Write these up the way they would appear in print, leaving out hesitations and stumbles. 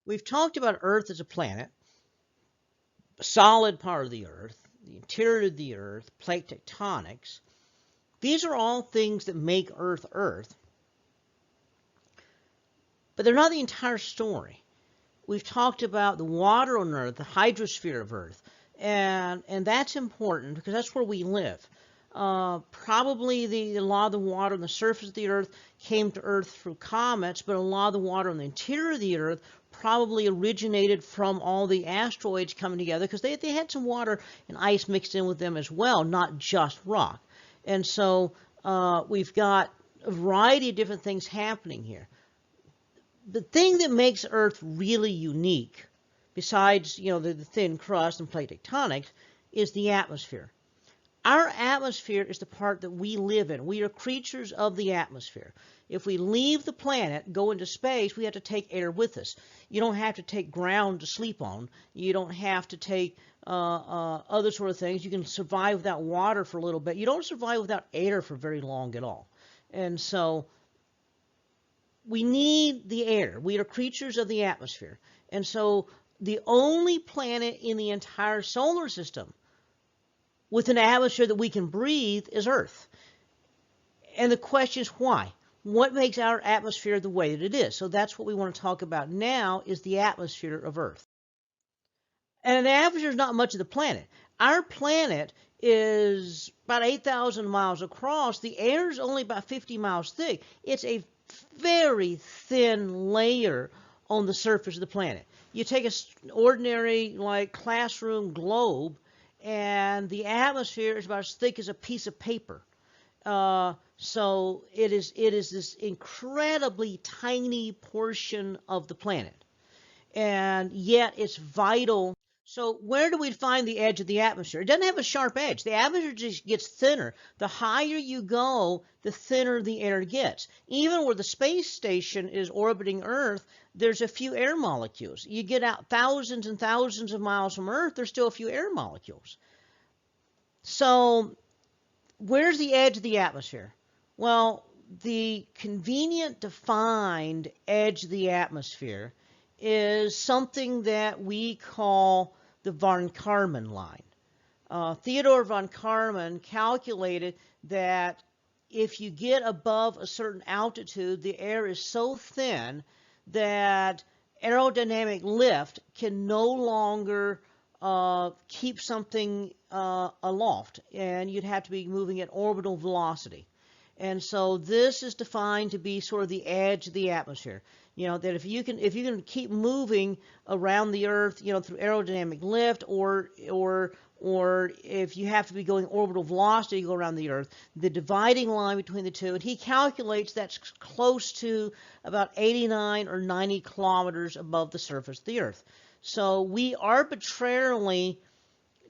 We've talked about Earth as a planet, a solid part of the Earth, the interior of the Earth, plate tectonics. These are all things that make Earth Earth, but they're not the entire story. We've talked about the water on Earth, the hydrosphere of Earth, and that's important because that's where we live. Probably a lot of the water on the surface of the Earth came to Earth through comets, but a lot of the water on the interior of the Earth probably originated from all the asteroids coming together because they had some water and ice mixed in with them as well, not just rock. And so we've got a variety of different things happening here. The thing that makes Earth really unique, besides the thin crust and plate tectonics, is the atmosphere. Our atmosphere is the part that we live in. We are creatures of the atmosphere. If we leave the planet, go into space, we have to take air with us. You don't have to take ground to sleep on. You don't have to take other sort of things. You can survive without water for a little bit. You don't survive without air for very long at all. And so we need the air. We are creatures of the atmosphere. And so the only planet in the entire solar system with an atmosphere that we can breathe is Earth. And the question is why? What makes our atmosphere the way that it is? So that's what we want to talk about now, is the atmosphere of Earth. And the atmosphere is not much of the planet. Our planet is about 8,000 miles across. The air is only about 50 miles thick. It's a very thin layer on the surface of the planet. You take an ordinary classroom globe, and the atmosphere is about as thick as a piece of paper. So it is this incredibly tiny portion of the planet, and yet it's vital. So where do we find the edge of the atmosphere? It doesn't have a sharp edge. The atmosphere just gets thinner. The higher you go, the thinner the air gets. Even where the space station is orbiting Earth, there's a few air molecules. You get out thousands and thousands of miles from Earth, there's still a few air molecules. So where's the edge of the atmosphere? Well, the convenient defined edge of the atmosphere is something that we call the von Karman line. Theodore von Karman calculated that if you get above a certain altitude, the air is so thin that aerodynamic lift can no longer keep something aloft, and you'd have to be moving at orbital velocity. And so this is defined to be sort of the edge of the atmosphere. That if you can keep moving around the Earth, through aerodynamic lift, or if you have to be going orbital velocity to go around the Earth, the dividing line between the two, and he calculates that's close to about 89 or 90 kilometers above the surface of the Earth. So we arbitrarily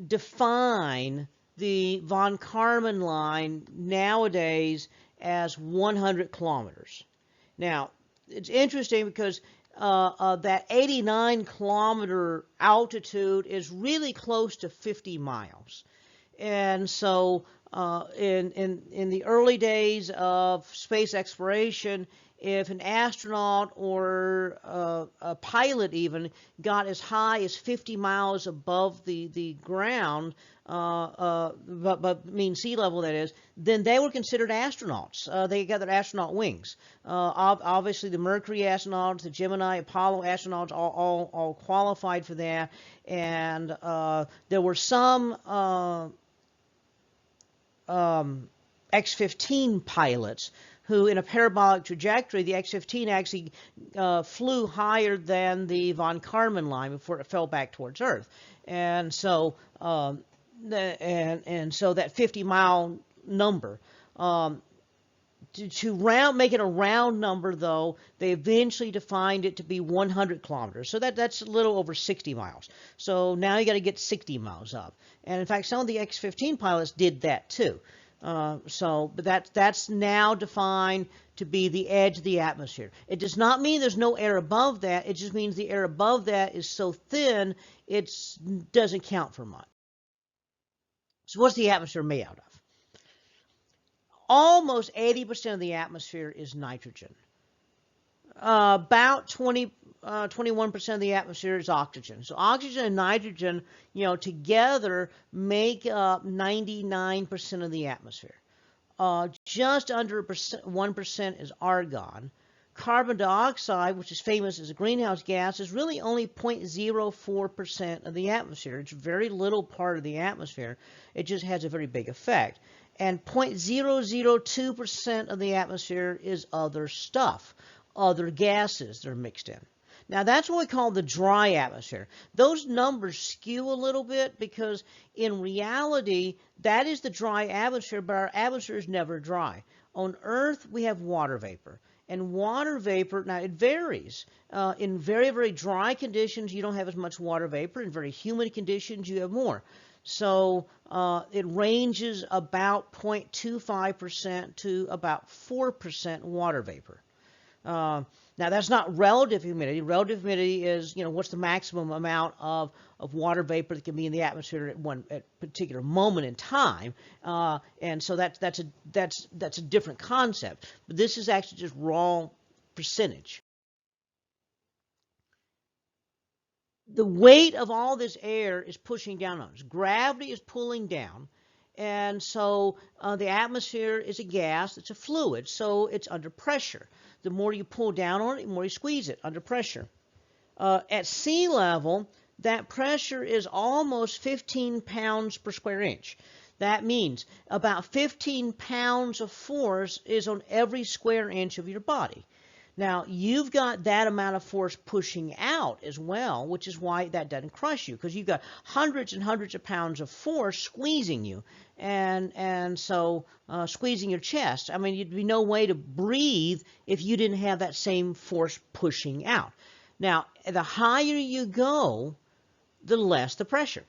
define the von Karman line nowadays as 100 kilometers. Now, it's interesting because that 89 kilometer altitude is really close to 50 miles. And so in the early days of space exploration, if an astronaut or a pilot even got as high as 50 miles above the ground, but mean sea level, that is, then they were considered astronauts. They got their astronaut wings. Obviously, the Mercury astronauts, the Gemini, Apollo astronauts, all qualified for that. And there were some X-15 pilots who, in a parabolic trajectory, the X-15 actually flew higher than the von Karman line before it fell back towards Earth. And so so that 50-mile number, to make it a round number, though, they eventually defined it to be 100 kilometers. So that's a little over 60 miles. So now you got to get 60 miles up. And in fact, some of the X-15 pilots did that too. But that's now defined to be the edge of the atmosphere. It does not mean there's no air above that. It just means the air above that is so thin it doesn't count for much. So what's the atmosphere made out of? Almost 80% of the atmosphere is nitrogen. About 20, 21% of the atmosphere is oxygen. So oxygen and nitrogen, together make up 99% of the atmosphere. Just under 1% is argon. Carbon dioxide, which is famous as a greenhouse gas, is really only 0.04% of the atmosphere. It's a very little part of the atmosphere. It just has a very big effect. And 0.002% of the atmosphere is other stuff, other gases that are mixed in. Now, that's what we call the dry atmosphere. Those numbers skew a little bit because in reality, that is the dry atmosphere, but our atmosphere is never dry. On Earth, we have water vapor. And water vapor, now it varies. In very, very dry conditions, you don't have as much water vapor. In very humid conditions, you have more. So it ranges about 0.25% to about 4% water vapor. Now, that's not relative humidity. Relative humidity is, what's the maximum amount of water vapor that can be in the atmosphere at a particular moment in time. And so that's a different concept. But this is actually just raw percentage. The weight of all this air is pushing down on us. Gravity is pulling down. And so the atmosphere is a gas, it's a fluid, so it's under pressure. The more you pull down on it, the more you squeeze it under pressure. At sea level, that pressure is almost 15 pounds per square inch. That means about 15 pounds of force is on every square inch of your body. Now, you've got that amount of force pushing out as well, which is why that doesn't crush you, because you've got hundreds and hundreds of pounds of force squeezing you, and so squeezing your chest. I mean, there'd be no way to breathe if you didn't have that same force pushing out. Now, the higher you go, the less the pressure.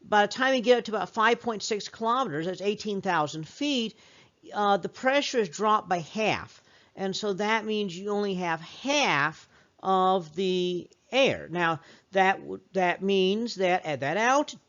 By the time you get up to about 5.6 kilometers, that's 18,000 feet, the pressure is dropped by half. And so that means you only have half of the air. Now, that means that at that altitude,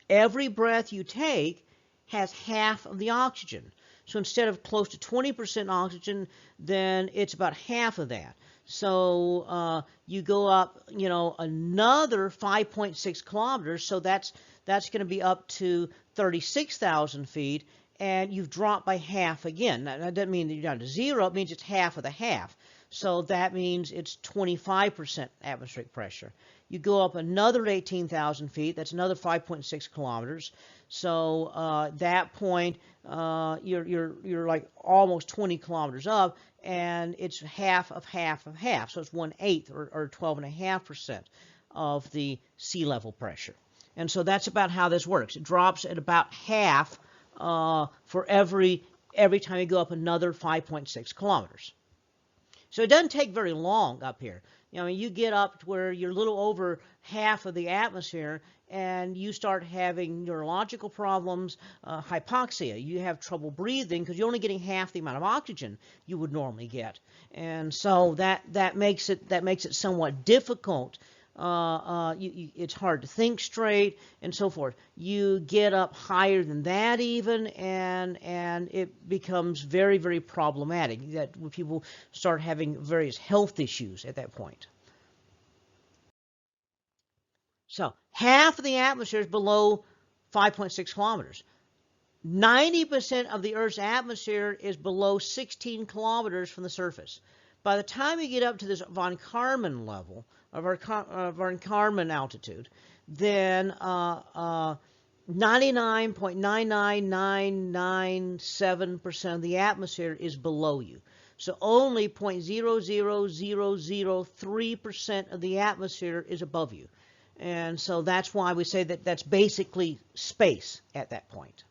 every breath you take has half of the oxygen. So instead of close to 20% oxygen, then it's about half of that. So you go up, another 5.6 kilometers. So that's going to be up to 36,000 feet. And you've dropped by half again. Now, that doesn't mean that you're down to zero. It means it's half of the half. So that means it's 25% atmospheric pressure. You go up another 18,000 feet. That's another 5.6 kilometers. So that point, you're like almost 20 kilometers up, and it's half of half of half. So it's 1/8 or 12.5% of the sea level pressure. And so that's about how this works. It drops at about half for every time you go up another 5.6 kilometers. So it doesn't take very long up here. You get up to where you're a little over half of the atmosphere, and you start having neurological problems, hypoxia. You have trouble breathing because you're only getting half the amount of oxygen you would normally get, and so that makes it somewhat difficult. It's hard to think straight and so forth. You get up higher than that even, and it becomes very, very problematic. That when people start having various health issues at that point. So half of the atmosphere is below 5.6 kilometers. 90% of the Earth's atmosphere is below 16 kilometers from the surface. By the time you get up to this von Karman level, of our von Karman altitude, then 99.99997% of the atmosphere is below you. So only 0.00003% of the atmosphere is above you. And so that's why we say that that's basically space at that point.